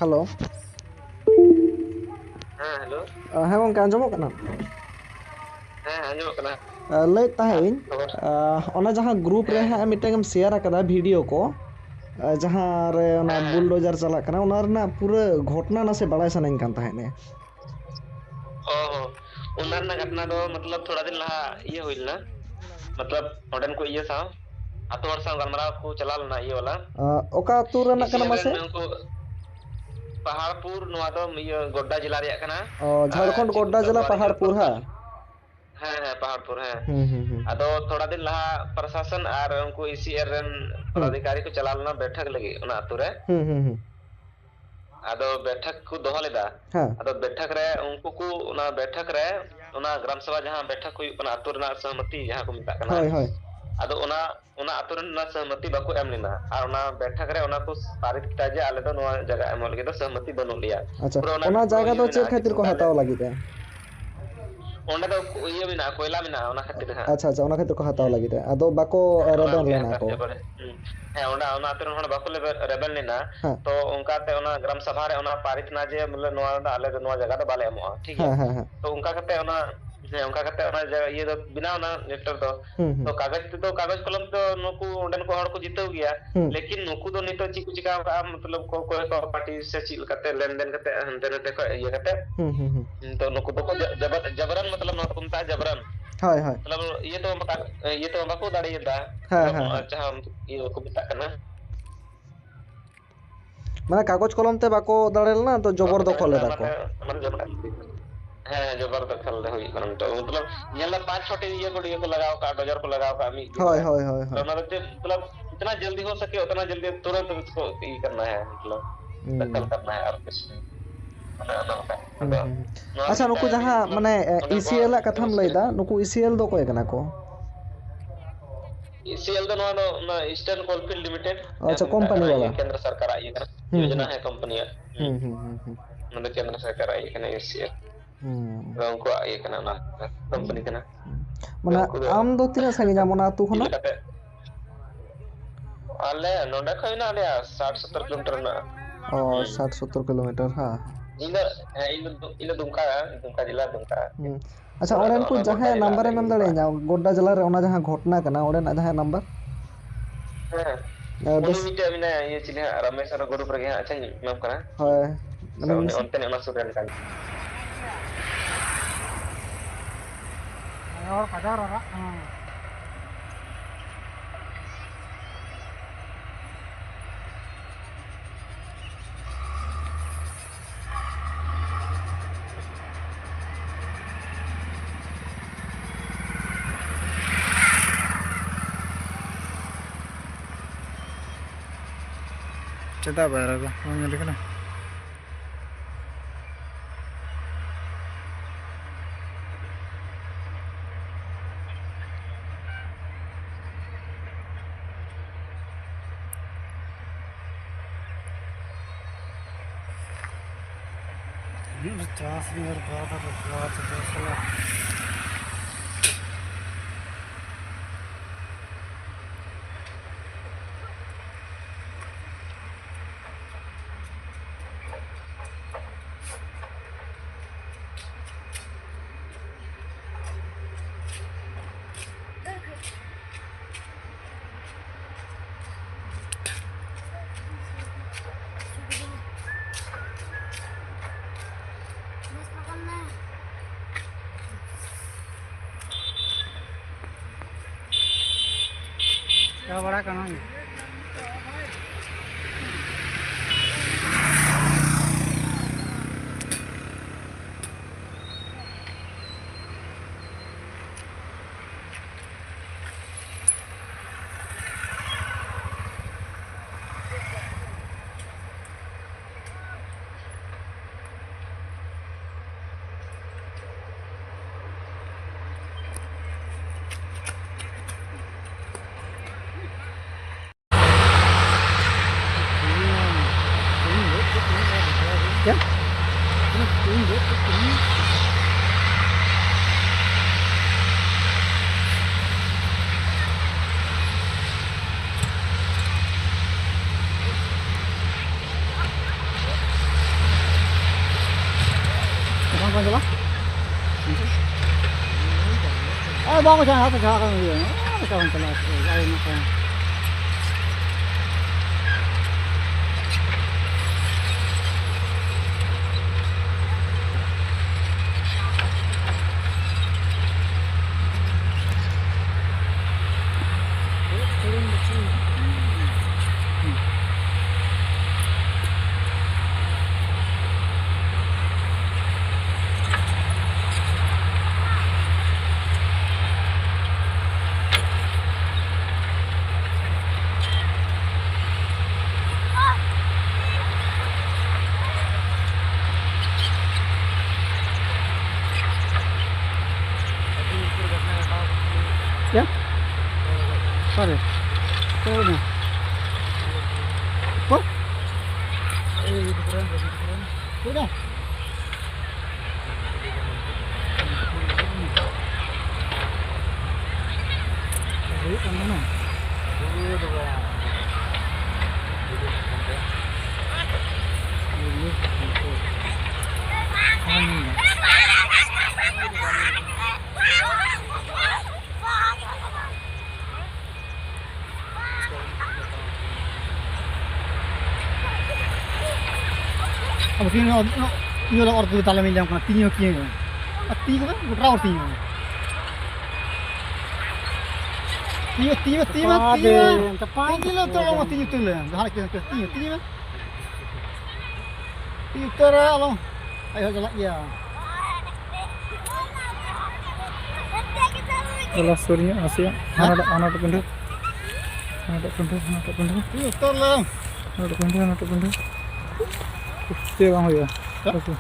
Hello ᱦᱮᱸ hello ᱦᱮᱸ ᱜᱚᱝᱠᱮ ᱟᱸᱡᱚᱢᱚᱜ ᱠᱟᱱᱟ? ᱦᱮᱸ ᱟᱸᱡᱚᱢᱚᱜ ᱠᱟᱱᱟ᱾ ᱞᱟᱹᱭᱮᱫ ᱛᱟᱦᱮᱸᱫ ᱤᱧ ᱠᱷᱚᱵᱚᱨ ᱚᱱᱟ ᱡᱟᱦᱟᱸ ᱜᱨᱩᱯ ᱨᱮ ᱦᱮᱸ ᱦᱟᱸᱜ ᱢᱤᱫᱴᱟᱝ ᱮᱢ ᱥᱮᱭᱟᱨ ᱟᱠᱟᱫᱟ ᱵᱷᱤᱰᱭᱳ ᱠᱚ ᱡᱟᱦᱟᱸ ᱨᱮ ᱚᱱᱟ ᱦᱮᱸ ᱦᱮᱸ ᱵᱩᱞᱰᱳᱡᱟᱨ ᱪᱟᱞᱟᱜ ᱠᱟᱱᱟ ᱚᱱᱟ ᱨᱮᱱᱟᱜ ᱯᱩᱨᱟᱹ ᱜᱷᱚᱴᱚᱱᱟ ᱱᱟᱥᱮ ᱵᱟᱲᱟᱭ ᱥᱟᱱᱟᱧ ᱠᱟᱱ ᱛᱟᱦᱮᱸᱫ᱾ ᱚ ᱚᱱᱟ ᱨᱮᱱᱟᱜ ᱜᱷᱚᱴᱱᱟ ᱫᱚ ᱢᱚᱛᱞᱚᱵ ᱛᱷᱚᱲᱟ ᱫᱤᱱ ᱞᱟᱦᱟ ᱤᱭᱟᱹ ᱦᱩᱭ ᱞᱮᱱᱟ᱾ ᱢᱚᱛᱞᱚᱵ ᱚᱸᱰᱮᱱ ᱠᱚ ᱤᱭᱟᱹ ᱥᱟᱶ ᱟᱛᱳ ᱦᱚᱲ ᱥᱟᱶ ᱜᱟᱞᱢᱟᱨᱟᱣ ᱠᱚ ᱪᱟᱞᱟᱣ ᱞᱮᱱᱟ ᱤᱭᱟᱹ ᱵᱟᱞᱟ ᱚᱠᱟ ᱟᱹᱛᱩ ᱨᱮᱱᱟᱜ ᱠᱟᱱᱟ ᱨᱮᱱ ᱢᱟᱥᱮ? ᱩᱱᱠᱩ ᱯᱟᱦᱟᱲᱯᱩᱨ ᱱᱚᱣᱟ ᱫᱚ ᱤᱭᱟᱹ ᱜᱳᱰᱰᱟ ᱡᱮᱞᱟ ᱨᱮᱭᱟᱜ ᱠᱟᱱᱟ᱾ ᱡᱷᱟᱲᱠᱷᱚᱸᱰ ᱪᱮᱫ ᱠᱚ ᱜᱳᱰᱰᱟ ᱢᱮᱛᱟᱜ ᱡᱮᱞᱟ ᱠᱚᱣᱟ ᱯᱟᱦᱟᱲᱯᱩᱨ ᱦᱟ ᱦᱮᱸ ᱦᱮᱸ ᱯᱟᱦᱟᱲᱯᱩᱨ ᱦᱮᱸ ᱦᱩᱸ ᱟᱫᱚ ᱛᱷᱚᱲᱟ ᱫᱤᱱ ᱞᱟᱦᱟ ᱯᱨᱚᱥᱟᱥᱚᱱ ᱟᱨ ᱩᱱᱠᱩ ᱤ ᱥᱤ ᱮᱨ ᱨᱮᱱ ᱦᱩᱸ ᱯᱚᱫᱟᱫᱷᱤᱠᱟᱨᱤ ᱠᱚ ᱪᱟᱞᱟᱣ ᱞᱮᱱᱟ ᱵᱮᱴᱷᱟᱠ ᱞᱟᱹᱜᱤᱫ ᱚᱱᱟ ᱟᱹᱛᱩ ᱨᱮ᱾ ᱦᱩᱸ ᱟᱫᱚ ᱵᱮᱴᱷᱟᱠ ᱠᱚ ᱫᱚᱦᱚ ᱞᱮᱫᱟ᱾ ᱦᱮᱸ ᱟᱫᱚ ᱵᱮᱴᱷᱟᱠ ᱨᱮ ᱩᱱᱠᱩ ᱠᱚ ᱚᱱᱟ ᱵᱮᱴᱷᱟᱠ ᱨᱮ ᱚᱱᱟ ᱜᱨᱟᱢ ᱥᱚᱵᱷᱟ ᱡᱟᱦᱟᱸ ᱵᱮᱴᱷᱟᱠ ᱦᱩᱭᱩᱜ ᱠᱟᱱᱟ ᱟᱹᱛᱩ ᱨᱮᱱᱟᱜ ᱥᱚᱦᱚᱢᱚᱛᱤ ᱡᱟᱦᱟᱸ ᱠᱚ ᱢᱮᱛᱟᱜ ᱠᱟᱱᱟ᱾ ᱦᱳᱭ ᱦᱳᱭ ᱟᱫᱚ ᱚᱱᱟ ᱟᱹᱛᱩ ᱨᱮᱱ ᱚᱱᱟ ᱥᱚᱦᱚᱢᱚᱛᱤ ᱵᱟᱠᱚ ᱮᱢ ᱞᱮᱱᱟ ᱟᱨ ᱚᱱᱟ ᱵᱮᱴᱷᱟᱠ ᱨᱮ ᱚᱱᱟ ᱠᱚ ᱯᱟᱨᱤᱛ ᱠᱮᱫᱟ ᱡᱮ ᱟᱞᱮ ᱫᱚ ᱱᱚᱣᱟ ᱡᱟᱭᱜᱟ ᱮᱢᱚᱜ ᱞᱟᱹᱜᱤᱫ ᱫᱚ ᱥᱚᱦᱚᱢᱚᱛᱤ ᱵᱟᱹᱱᱩᱜ ᱞᱮᱭᱟ᱾ ᱟᱪᱪᱷᱟ ᱯᱩᱨᱟᱹ ᱚᱱᱟ ᱯᱩᱨᱟᱹ ᱡᱟᱭᱜᱟ ᱤᱭᱟᱹ ᱫᱚ ᱪᱮᱫ ᱢᱮᱱᱟᱜᱼᱟ ᱠᱷᱟᱹᱛᱤᱨ ᱠᱚ ᱠᱚ ᱢᱮᱛᱟᱜᱼᱟ ᱞᱮ ᱦᱟᱛᱟᱣ ᱞᱟᱹᱜᱤᱫᱼᱟ? ᱚᱸᱰᱮ ᱫᱚ ᱤᱭᱟᱹ ᱢᱮᱱᱟᱜᱼᱟ ᱠᱚᱭᱞᱟ ᱢᱮᱱᱟᱜᱼᱟ ᱚᱱᱟ ᱠᱷᱟᱹᱛᱤᱨ ᱦᱟᱸᱜ ᱟᱪᱪᱷᱟ ᱟᱪᱪᱷᱟ ᱚᱱᱟ ᱠᱷᱟᱹᱛᱤᱨ ᱠᱚ ᱦᱟᱛᱟᱣ ᱦᱮᱸ ᱞᱟᱹᱜᱤᱫ ᱟᱫᱚ ᱵᱟᱠᱚ ᱦᱮᱸ ᱚᱱᱟ ᱨᱮᱵᱮᱱ ᱠᱚᱜᱮ ᱞᱮᱱᱟ ᱦᱟᱛᱟᱣ ᱠᱚ? ᱦᱚᱪᱚ ᱵᱚᱞᱮ ᱦᱮᱸ ᱚᱱᱟ ᱟᱹᱛᱩ ᱨᱮᱱ ᱦᱚᱲ ᱵᱟᱠᱚ ᱨᱮᱵᱮᱱ ᱞᱮᱱᱟ᱾ ᱦᱮᱸ ᱛᱚ ᱚᱱᱠᱟᱛᱮ ᱚᱱᱟ ᱜᱨᱟᱢ ᱥᱚᱵᱷᱟ ᱨᱮ ᱚᱱᱟ ᱯᱟᱨᱤᱛ ᱮᱱᱟ ᱡᱮ ᱵᱚᱞᱮ ᱱᱚᱣᱟ ᱟᱞᱮ ᱫᱚ ᱱᱚᱣᱟ ᱡᱟᱭᱜᱟ ᱫᱚ ᱵᱟᱞᱮ ᱮᱢᱚᱜᱼᱟ ᱴᱷᱤᱠ ᱜᱮᱭᱟ᱾ ᱦᱮᱸ ᱦᱮᱸ ᱦᱮᱸ ᱛᱚ ᱚᱱᱠᱟ ᱠᱟᱛᱮ ᱚᱱᱟ ᱤᱭᱟᱹ ᱫᱚ ᱵᱮᱱᱟᱣ ᱮᱱᱟ ᱞᱮᱴᱟᱨ ᱫᱚ᱾ ᱦᱩᱸ ᱛᱚ ᱦᱩᱸ ᱠᱟᱜᱚᱡᱽ ᱠᱚᱞᱚᱢ ᱫᱚ ᱱᱩᱠᱩ ᱚᱸᱰᱮᱱ ᱠᱚ ᱦᱚᱲ ᱠᱚ ᱡᱤᱛᱟᱹᱣ ᱜᱮᱭᱟ᱾ ᱦᱩᱸ ᱞᱮᱠᱤᱱ ᱱᱩᱠᱩ ᱫᱚ ᱱᱤᱛᱚᱜ ᱪᱮᱫ ᱠᱚ ᱪᱤᱠᱟᱹ ᱠᱟᱜᱼᱟ ᱢᱚᱛᱞᱚᱵ ᱚᱠᱚᱭ ᱠᱚ ᱯᱟর্টি ᱥᱮ ᱪᱮᱫ ᱞᱮᱠᱟᱛᱮ ᱞᱮᱱᱫᱮᱱ ᱠᱟᱛᱮ ᱦᱟᱱᱛᱮ ᱱᱟᱛᱮ ᱠᱷᱚᱡ ᱤᱭᱟᱹ ᱠᱟᱛᱮ ᱦᱩᱸ ᱦᱩᱸ ᱦᱩᱸ ᱛᱚ ᱱᱩᱠᱩ ᱫᱚᱠᱚ ᱡᱟᱵᱨᱟᱱ ᱢᱚᱛᱞᱚᱵ ᱱᱚᱣᱟ ᱫᱚᱠᱚ ᱢᱮᱛᱟᱜᱼᱟ ᱡᱟᱵᱨᱟᱱ᱾ ᱦᱳᱭ ᱦᱳᱭ ᱤᱭᱟᱹ ᱛᱮ ᱵᱟᱠᱚ ᱫᱟᱲᱮᱭᱟᱫᱟ ᱦᱮᱸ ᱦᱮᱸ ᱦᱮᱸ ᱡᱟᱦᱟᱸ ᱤᱭᱟᱹ ᱠᱚ ᱢᱮᱛᱟᱜ ᱠᱟᱱᱟ᱾ ᱢᱟᱱᱮ ᱠᱟᱜᱚᱡᱽ ᱠᱚᱞᱚᱢ ᱛᱮ ᱵᱟᱠᱚ ᱫᱟᱲᱮ ᱞᱮᱱᱟ ᱛᱚ ᱵᱟᱠᱚ ᱡᱚᱵᱚᱨ ᱫᱟᱲᱮ ᱫᱚᱠᱷᱚᱞ ᱞᱮᱱᱟ ᱮᱫᱟ ᱠᱚ᱾ ᱚᱱᱟᱛᱮ ᱦᱮᱸ ᱡᱚᱵᱚᱨ ᱫᱚᱠᱷᱚᱞ ᱦᱩᱭᱩᱜ ᱠᱟᱱᱟ ᱱᱤᱛᱚᱜ ᱢᱚᱛᱞᱚᱵ ᱧᱮᱞ 5-6ᱴᱤ ᱤᱭᱟᱹ ᱠᱚ ᱞᱟᱜᱟᱣ ᱠᱟᱜᱼᱟ ᱰᱚᱡᱚᱨ ᱠᱚ ᱞᱟᱜᱟᱣ ᱠᱟᱜᱼᱟ ᱢᱤᱫ ᱫᱤᱱ ᱦᱳᱭ ᱨᱮ᱾ ᱦᱳᱭ ᱦᱳᱭ ᱦᱳᱭ ᱚᱱᱟ ᱫᱚ ᱪᱮᱫ ᱢᱚᱛᱞᱚᱵ जितना जल्दी हो सके उतना जल्दी तुरंत उसको करना है मतलब दखल ᱦᱩᱸ करना है और कुछ नहीं। ᱦᱩᱸ ᱦᱩᱸ ᱱᱚᱣᱟ ᱟᱪᱪᱷᱟ ᱱᱩᱠᱩ ᱟᱹᱰᱤ ᱡᱟᱦᱟᱸ ᱢᱚᱛᱞᱚᱵ ᱢᱟᱱᱮ ᱚᱸᱰᱮᱱ ᱠᱚ ᱦᱚᱲ ᱤᱥᱤᱮᱞᱟᱜ ᱠᱟᱛᱷᱟᱢ ᱨᱟᱹᱥᱠᱟᱹ ᱞᱟᱹᱭᱫᱟ ᱱᱩᱠᱩ ᱤᱥᱤᱮᱞ ᱫᱚ ᱚᱠᱚᱭ ᱠᱟᱱᱟ ᱠᱚ? ᱤᱥᱤᱮᱞ ᱫᱚ ᱱᱚᱣᱟ ᱫᱚ ᱤᱥᱴᱟᱨᱱ ᱠᱳᱞᱯᱷᱤᱞᱰ ᱞᱤᱢᱤᱴᱮᱰ ᱡᱟᱦᱟᱸ ᱟᱪᱪᱷᱟ ᱠᱚ ᱢᱮᱛᱟᱜ ᱠᱳᱢᱯᱟᱱᱤ ᱠᱟᱱᱟ ᱵᱟᱞᱟ ᱠᱮᱱᱫᱨᱚ ᱥᱚᱨᱠᱟᱨᱟᱜ ᱤᱭᱟᱹ ᱠᱟᱱᱟ ᱦᱩᱸ ᱡᱳᱡᱚᱱᱟ ᱦᱩᱸ ᱦᱮ ᱠᱳᱢᱯᱟᱱᱤᱭᱟᱜ ᱦᱩᱸ ᱦᱩᱸ ᱦᱩᱸ ᱦᱩᱸ ᱚᱱᱟ ᱫᱚ ᱠᱮᱱᱫᱨᱚ ᱥᱚᱨᱠᱟᱨᱟᱜ ᱤᱭᱟᱹ ᱠᱟᱱᱟ ᱤᱥᱤᱮᱞ ᱦᱩᱸ ᱩᱱᱠᱩᱣᱟᱜ ᱤᱭᱟᱹ ᱠᱟᱱᱟ ᱚᱱᱟ ᱠᱳᱢᱯᱟᱱᱤ ᱠᱟᱱᱟ᱾ ᱢᱟᱱᱮ ᱩᱱᱠᱩ ᱟᱢ ᱫᱚ ᱛᱤᱱᱟᱹᱜ ᱥᱟᱺᱜᱤᱧ ᱟᱢ ᱚᱱᱟ ᱟᱹᱛᱩ ᱪᱮᱫ ᱠᱷᱚᱱᱟᱜ? ᱞᱮᱠᱟᱛᱮ ᱟᱞᱮ ᱱᱚᱰᱮ ᱠᱷᱚᱡ ᱦᱮᱱᱟᱜ ᱞᱮᱭᱟ 60-70 ᱠᱤᱞᱳᱢᱤᱴᱟᱨ ᱢᱮᱱᱟᱜᱼᱟ᱾ ᱚ 60-70 ᱠᱤᱞᱳᱢᱤᱴᱟᱨ ᱦᱮᱸ ᱤᱧ ᱫᱚ ᱫᱩᱢᱠᱟ ᱡᱮᱞᱟ ᱫᱩᱢᱠᱟ ᱦᱩᱸ ᱟᱪᱪᱷᱟ ᱚᱲᱟᱜ ᱫᱚ ᱚᱸᱰᱮᱱ ᱠᱚ ᱚᱱᱟ ᱜᱳᱰᱰᱟ ᱡᱟᱦᱟᱸᱭᱟᱜ ᱡᱮᱞᱟ ᱟᱞᱮ ᱱᱟᱢᱵᱟᱨᱮᱢ ᱮᱢ ᱤᱧ ᱯᱟᱲᱟᱜ ᱫᱟᱲᱮᱭᱟᱹᱧᱟ ᱜᱚᱰᱰᱟ ᱡᱮᱞᱟ ᱨᱮ ᱚᱱᱟ ᱡᱟᱦᱟᱸ ᱜᱷᱚᱴᱚᱱᱟ ᱠᱟᱱᱟ ᱚᱸᱰᱮᱱᱟᱜ ᱡᱟᱦᱟᱸᱭᱟᱜ ᱱᱟᱢᱵᱟᱨ? ᱦᱮᱸ ᱩᱱᱤ ᱫᱚᱥ ᱢᱤᱫᱴᱮᱡ ᱢᱮᱱᱟᱭᱟ ᱤᱭᱟᱹ ᱪᱤᱞᱤ ᱦᱟᱸᱜ ᱨᱟᱢᱮᱥ ᱜᱨᱩᱯ ᱨᱮᱜᱮ ᱦᱟᱸᱜ ᱟᱪᱪᱷᱟᱧ ᱮᱢᱟᱢ ᱠᱟᱱᱟ᱾ ᱦᱳᱭ ᱤᱢᱟᱹᱧ ᱩᱱᱤ ᱢᱮᱥᱮ ᱚᱱᱛᱮ ᱚᱱᱟ ᱥᱩᱨ ᱨᱮᱱ ᱠᱟᱱ ᱜᱮᱭᱟᱭ᱾ ᱪᱮᱫᱟᱜ ᱵᱟᱭ ᱨᱟᱜᱟ ᱵᱟᱝ ᱧᱮᱞ ᱠᱟᱱᱟ? ᱪᱟᱥ क्या बड़ा कहाँ है? क्या? Bang jalan. Bang jangan hati jangan dia. Jangan telat. Ayo makan. Ya? Sorry. Sorry. Apa? Sudah. Ini kan mana? Ini dua. अब तीन यो लोग और तो ताला मिल जाऊंगा तीनों किए हैं अब तीनों का उठा और तीनों तीनों तो लोग तीनों ले जहाँ के तीनों तो रहा लोग ayo jalan ya jelas surinya Asia anak pendek tolong anak pendek Dia kamu ya? Oke.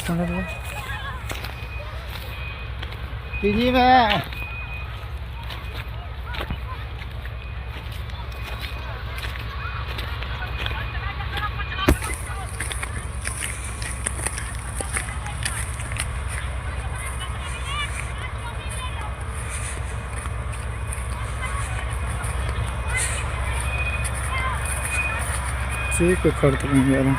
Sana dulu. Sini, Pak. Sih ke kartu penjara.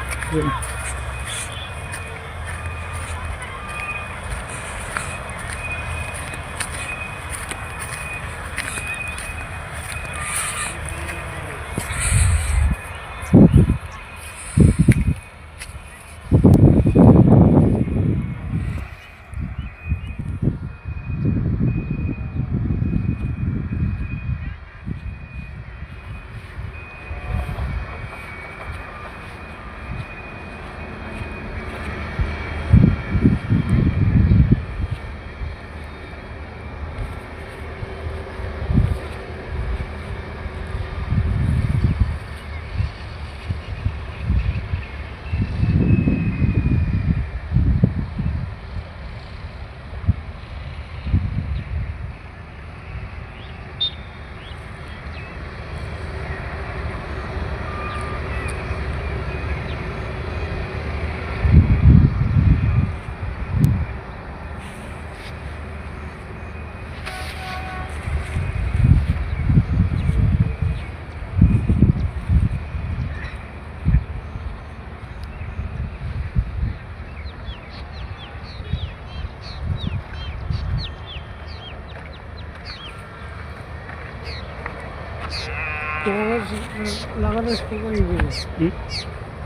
लगा रहा इसको कोई नहीं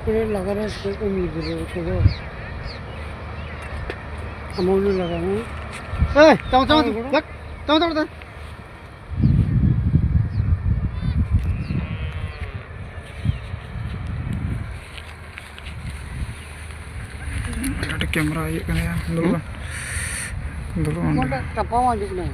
फिर लगा रहा इसको कोई नहीं दे रहा तो अमाउंट लगा रहा है तम ada kamera aja kan ya dulu ada kapal aja kan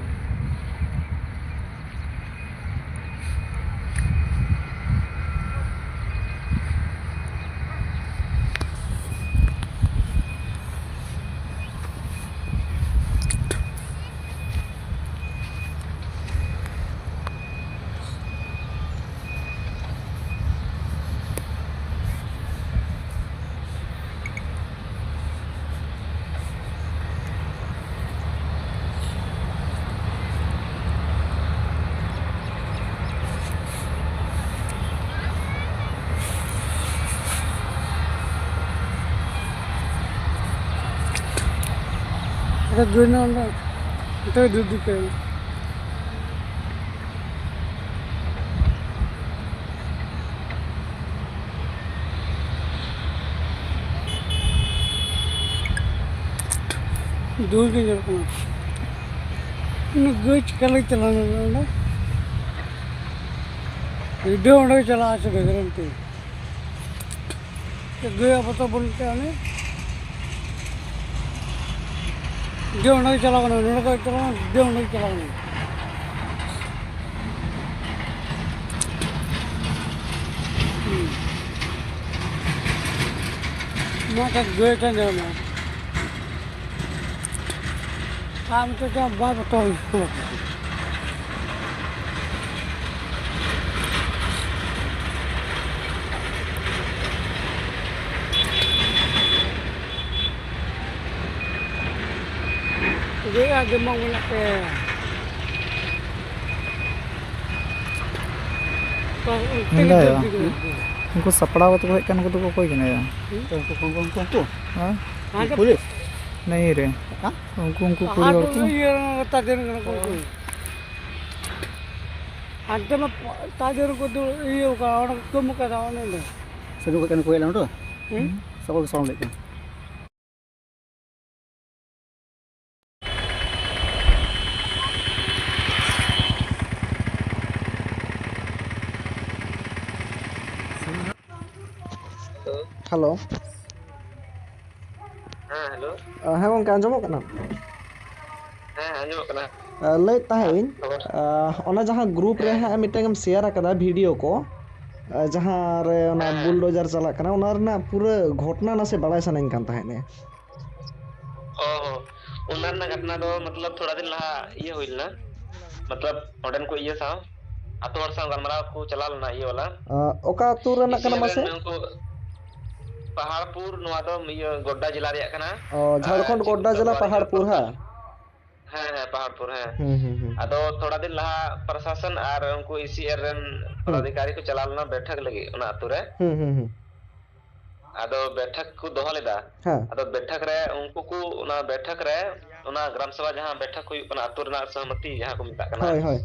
Ada guna lah. Kita duduk kan. Duduk je kan. Ini gue sekali jalan lah. Video orang jalan aja beneran tuh. Gue apa tuh boleh ni? Dia orang jalan kan, dia orang jalan. Maka gue kan jalan. Kamu tu kan bawa betul. Dia ada mau nak ke. Enggak ya. Uनको सपड़ा तो कोई कन को तो कोई नहीं है। Kongkong. हाँ Ada polis. नहीं रे Hah? उनको पूरी और तो Iya, tadir kongkong. Ada mah tadir ko tu iya ka orang tu muka dah orang ni. Seru kan kuih lah tu. Sabal sound lagi. Hello हाँ हेलो হ্যাঁ গঙ্কে আঞ্জমক কানা हाँ आंजमोग कना ᱞᱟᱹᱭ ᱛᱟᱦᱮᱸᱧ खबर ᱚᱱᱟ ᱡᱟᱦᱟᱸ ᱜᱨᱩᱯ ᱨᱮ ᱦᱟᱸᱜ ᱢᱤᱫᱴᱟᱝ ᱮᱢ শেয়ার ᱟᱠᱟᱫᱟ ᱵᱷᱤᱰᱤᱭᱳ ᱠᱚ ᱡᱟᱦᱟᱸ ᱨᱮ ᱚᱱᱟ ᱵᱩᱞᱰᱳᱡᱟᱨ ᱪᱟᱞᱟᱜ ᱠᱟᱱᱟ ᱚᱱᱟ ᱨᱮᱱᱟᱜ ᱯᱩᱨᱟᱹ ᱜᱷᱚᱴᱱᱟ ᱱᱟᱥᱮ ᱵᱟᱲᱟᱭ ᱥᱟᱱᱟᱧ ᱠᱟᱱ ᱛᱟᱦᱮᱸᱫ ओहो उन्नार ना घटना दो मतलब थोड़ा दिन लहा ये हुई ना मतलब ऑर्डन को ये सा आतो हर सा गलमरा को चला लेना ये वाला ᱚᱠᱟ ᱟᱹᱛᱩ ᱨᱮᱱᱟᱜ ᱠᱟᱱᱟ ᱢᱟᱥᱮ उनको पहाड़पुर नवा दो ये गोड्डा जिला रे कना ঝাড়খণ্ড গোড্ডা জেলা পাহাড়পুর হ্যাঁ हाँ हाँ पहाड़पुर है হুম अदो थोड़ा दिन लहा प्रशासन और उनको ईसीआर रन पदाधिकारी को चला लेना बैठक लगी उना आतु रे হুম अदो बैठक को दोहा लेदा হ্যাঁ अदो बैठक रे उनको को उना बैठक रे उना ग्राम सभा जहां बैठक हुई उना आतु रना सहमति जहां को मिता कना হয় হয়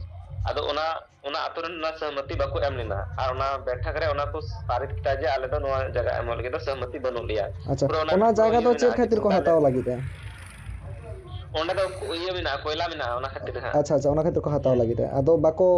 अदो उना आतु रना सहमति बाको एम लेना और उना बैठक रे उना को पारित किता जे आले दो नवा जगह एम लगे दो सहमति बनु लिया আচ্ছা ᱚᱱᱟ জায়গা ᱫᱚ ᱪᱮᱫ ᱠᱷᱟᱹᱛᱤᱨ ᱠᱚ ᱦᱟᱛᱟᱣ ᱞᱟᱹᱜᱤᱫ ओंडे दो ये मिना कोयला मिना उना खातिर हां ᱟᱪᱪᱷᱟ ᱚᱱᱟ ᱠᱷᱟᱹᱛᱤᱨ ᱠᱚ ᱦᱟᱛᱟᱣ ᱞᱟᱹᱜᱤᱫ ᱟᱫᱚ ᱵᱟᱠᱚ